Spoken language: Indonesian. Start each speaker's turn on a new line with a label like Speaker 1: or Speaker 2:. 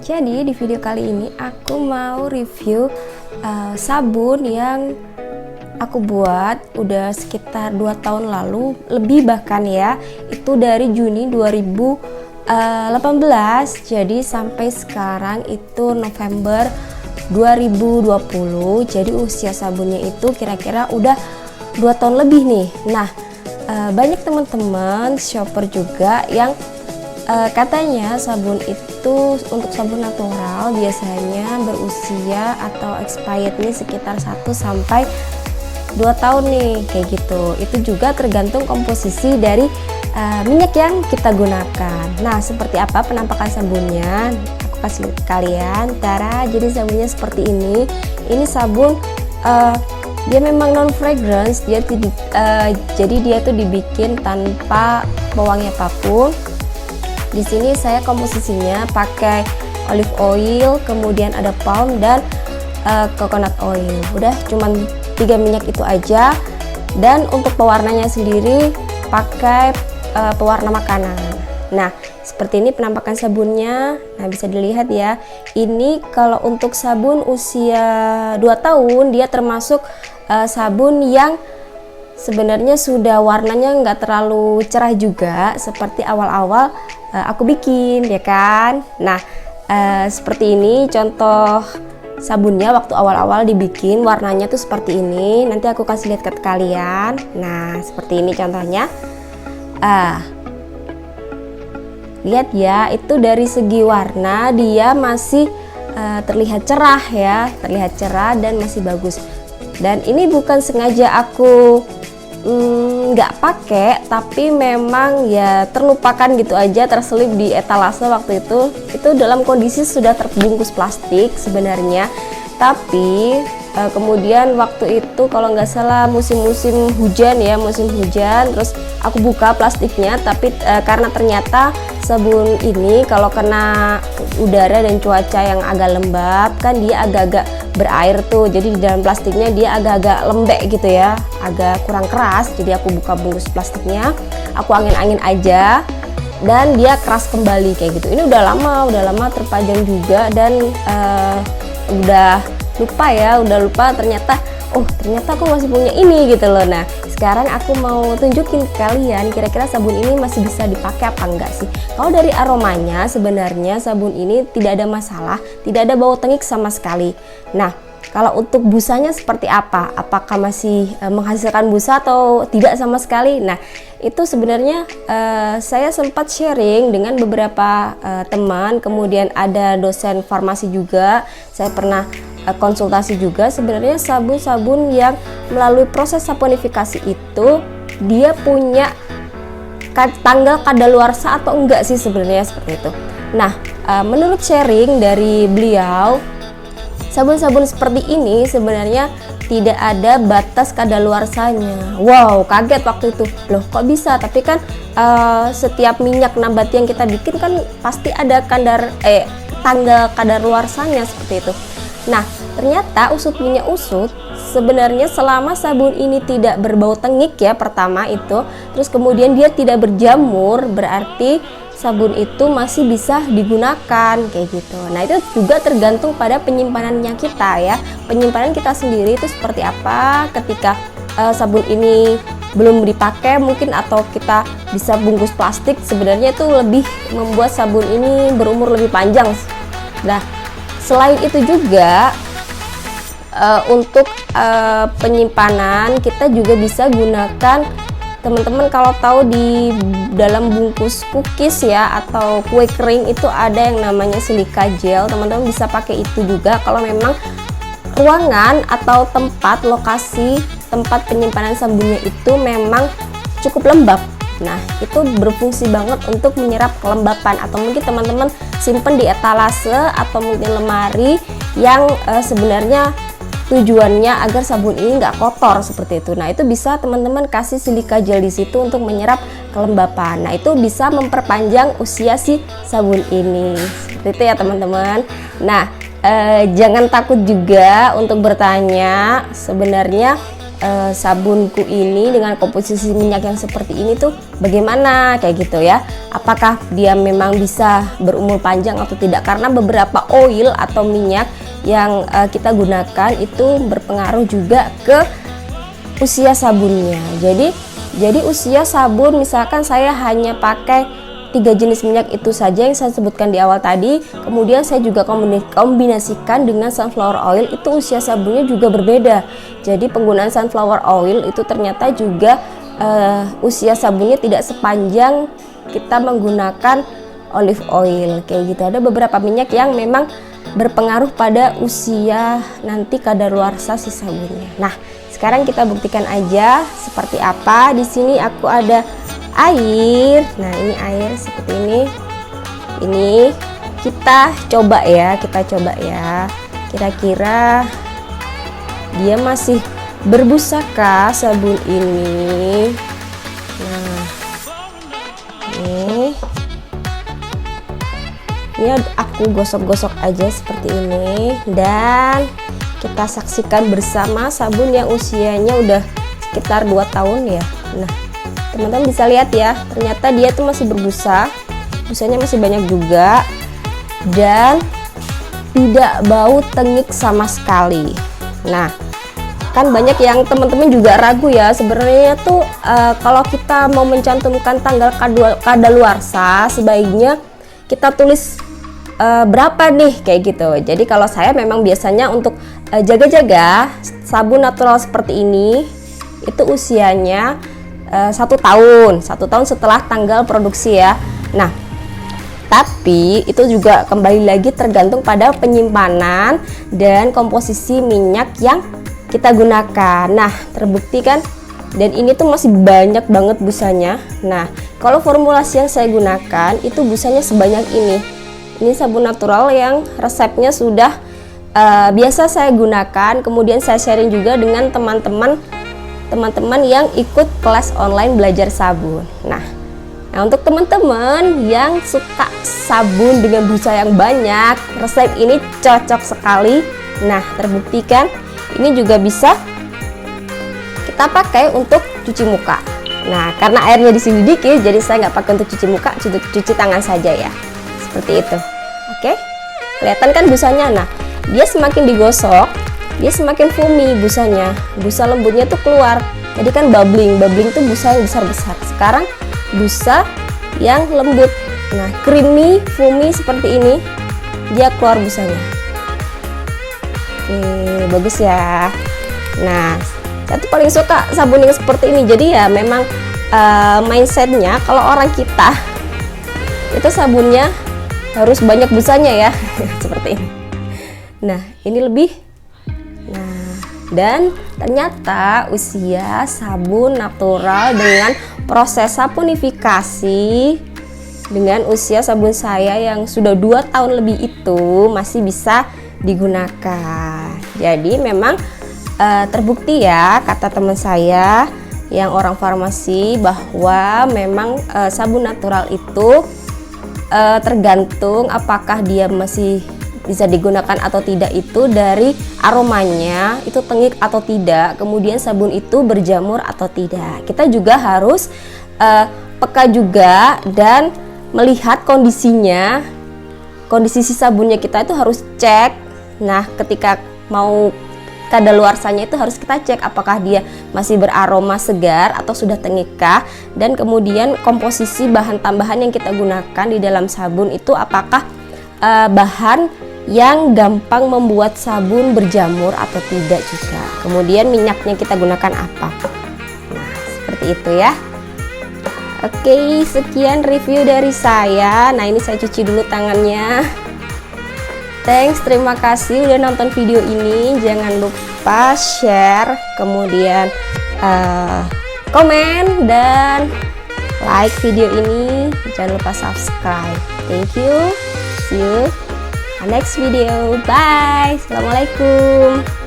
Speaker 1: Jadi di video kali ini aku mau review sabun yang aku buat udah sekitar 2 tahun lalu, lebih bahkan ya. Itu dari Juni 2018, jadi sampai sekarang itu November 2020. Jadi usia sabunnya itu kira-kira udah 2 tahun lebih nih. Nah, banyak teman-teman shopper juga yang katanya sabun itu untuk sabun natural biasanya berusia atau expirednya sekitar 1 sampai 2 tahun nih, kayak gitu. Itu juga tergantung komposisi dari minyak yang kita gunakan. Nah, seperti apa penampakan sabunnya? Aku kasih kalian. Jadi sabunnya seperti ini. Ini sabun dia memang non fragrance, jadi dia tuh dibikin tanpa pewangi apapun. Di sini saya komposisinya pakai olive oil, kemudian ada palm dan coconut oil. Udah cuman 3 minyak itu aja. Dan untuk pewarnanya sendiri pakai pewarna makanan. Nah, seperti ini penampakan sabunnya. Nah, bisa dilihat ya. Ini kalau untuk sabun usia 2 tahun dia termasuk sabun yang sebenarnya sudah warnanya nggak terlalu cerah juga seperti awal-awal aku bikin, ya kan. Nah, seperti ini contoh sabunnya waktu awal-awal dibikin, warnanya tuh seperti ini. Nanti aku kasih lihat ke kalian. Nah, seperti ini contohnya. Lihat ya, itu dari segi warna dia masih terlihat cerah ya, terlihat cerah dan masih bagus. Dan ini bukan sengaja aku nggak pakai, tapi memang ya terlupakan gitu aja, terselip di etalase waktu itu dalam kondisi sudah terbungkus plastik sebenarnya. Tapi kemudian waktu itu kalau nggak salah musim hujan, terus aku buka plastiknya, tapi karena ternyata sabun ini kalau kena udara dan cuaca yang agak lembab kan dia agak-agak berair tuh, jadi di dalam plastiknya dia agak-agak lembek gitu ya, agak kurang keras. Jadi aku buka bungkus plastiknya, aku angin-angin aja dan dia keras kembali kayak gitu. Ini udah lama terpajang juga dan udah lupa ternyata aku masih punya ini gitu loh. Nah, sekarang aku mau tunjukin ke kalian kira-kira sabun ini masih bisa dipakai apa enggak sih. Kalau dari aromanya sebenarnya sabun ini tidak ada masalah, tidak ada bau tengik sama sekali. Nah, kalau untuk busanya seperti apa? Apakah masih menghasilkan busa atau tidak sama sekali? Nah, itu sebenarnya saya sempat sharing dengan beberapa teman, kemudian ada dosen farmasi juga. Saya pernah konsultasi juga. Sebenarnya sabun-sabun yang melalui proses saponifikasi itu dia punya tanggal kadaluarsa atau enggak sih sebenarnya, seperti itu. Nah, menurut sharing dari beliau, sabun-sabun seperti ini sebenarnya tidak ada batas kadaluarsanya. Wow, kaget waktu itu. Loh, kok bisa? Tapi kan setiap minyak nabati yang kita bikin kan pasti ada tanggal kadaluarsanya seperti itu. Nah, ternyata usut punya usut, sebenarnya selama sabun ini tidak berbau tengik ya, pertama itu, terus kemudian dia tidak berjamur, berarti sabun itu masih bisa digunakan kayak gitu. Nah, itu juga tergantung pada penyimpanannya kita ya. Penyimpanan kita sendiri itu seperti apa ketika sabun ini belum dipakai mungkin, atau kita bisa bungkus plastik, sebenarnya itu lebih membuat sabun ini berumur lebih panjang. Nah, selain itu juga untuk penyimpanan kita juga bisa gunakan, teman-teman kalau tahu di dalam bungkus cookies ya atau kue kering itu ada yang namanya silika gel, teman-teman bisa pakai itu juga kalau memang ruangan atau tempat lokasi tempat penyimpanan sabunnya itu memang cukup lembab. Nah, itu berfungsi banget untuk menyerap kelembapan, atau mungkin teman-teman simpen di etalase atau mungkin lemari yang sebenarnya tujuannya agar sabun ini nggak kotor seperti itu. Nah, itu bisa teman-teman kasih silika gel di situ untuk menyerap kelembapan. Nah, itu bisa memperpanjang usia si sabun ini. Seperti itu ya teman-teman. Nah, jangan takut juga untuk bertanya. Sebenarnya sabunku ini dengan komposisi minyak yang seperti ini tuh bagaimana kayak gitu ya, apakah dia memang bisa berumur panjang atau tidak, karena beberapa oil atau minyak yang kita gunakan itu berpengaruh juga ke usia sabunnya. Jadi usia sabun, misalkan saya hanya pakai 3 jenis minyak itu saja yang saya sebutkan di awal tadi, kemudian saya juga kombinasikan dengan sunflower oil, itu usia sabunnya juga berbeda. Jadi penggunaan sunflower oil itu ternyata juga usia sabunnya tidak sepanjang kita menggunakan olive oil kayak gitu. Ada beberapa minyak yang memang berpengaruh pada usia nanti kadaluarsa si sabunnya. Nah, sekarang kita buktikan aja seperti apa. Di sini aku ada air. Nah, ini air seperti ini. Ini kita coba ya, kira-kira dia masih berbusakah sabun ini. Nah, ini aku gosok-gosok aja seperti ini, dan kita saksikan bersama sabun yang usianya udah sekitar 2 tahun ya. Nah, teman-teman bisa lihat ya, ternyata dia tuh masih berbusa, busanya masih banyak juga, dan tidak bau tengik sama sekali. Nah, kan banyak yang teman-teman juga ragu ya, sebenarnya tuh kalau kita mau mencantumkan tanggal kadaluarsa, sebaiknya kita tulis berapa nih kayak gitu. Jadi kalau saya memang biasanya untuk jaga-jaga sabun natural seperti ini, itu usianya 1 tahun setelah tanggal produksi ya. Nah, tapi itu juga kembali lagi tergantung pada penyimpanan dan komposisi minyak yang kita gunakan. Nah, terbukti kan, dan ini tuh masih banyak banget busanya. Nah, kalau formulasi yang saya gunakan itu busanya sebanyak ini. Ini sabun natural yang resepnya sudah biasa saya gunakan, kemudian saya sharing juga dengan teman-teman yang ikut kelas online belajar sabun. Nah, untuk teman-teman yang suka sabun dengan busa yang banyak, resep ini cocok sekali. Nah, terbukti kan, ini juga bisa kita pakai untuk cuci muka. Nah, karena airnya di sini dikit, jadi saya nggak pakai untuk cuci muka, cuci tangan saja ya, seperti itu. Oke, kelihatan kan busanya. Nah, dia semakin digosok, dia semakin foamy busanya, busa lembutnya tuh keluar. Jadi kan bubbling tuh busa yang besar-besar. Sekarang busa yang lembut, nah creamy, foamy seperti ini, dia keluar busanya. Oke, bagus ya. Nah, saya tuh paling suka sabun yang seperti ini. Jadi ya memang mindsetnya kalau orang kita itu sabunnya harus banyak busanya ya, seperti ini. Nah, ini lebih. Nah, dan ternyata usia sabun natural dengan proses saponifikasi dengan usia sabun saya yang sudah 2 tahun lebih itu masih bisa digunakan. Jadi memang terbukti ya, kata teman saya yang orang farmasi, bahwa memang sabun natural itu tergantung apakah dia masih bisa digunakan atau tidak itu dari aromanya, itu tengik atau tidak, kemudian sabun itu berjamur atau tidak. Kita juga harus peka juga dan melihat kondisinya, kondisi si sabunnya kita itu harus cek. Nah, ketika mau kadaluarsanya itu harus kita cek apakah dia masih beraroma segar atau sudah tengikkah, dan kemudian komposisi bahan tambahan yang kita gunakan di dalam sabun itu apakah bahan yang gampang membuat sabun berjamur atau tidak juga. Kemudian minyaknya kita gunakan apa. Nah, seperti itu ya. Oke, sekian review dari saya. Nah, ini saya cuci dulu tangannya. Thanks, terima kasih udah nonton video ini. Jangan lupa share, kemudian komen dan like video ini. Jangan lupa subscribe. Thank you. See you next video. Bye. Assalamualaikum.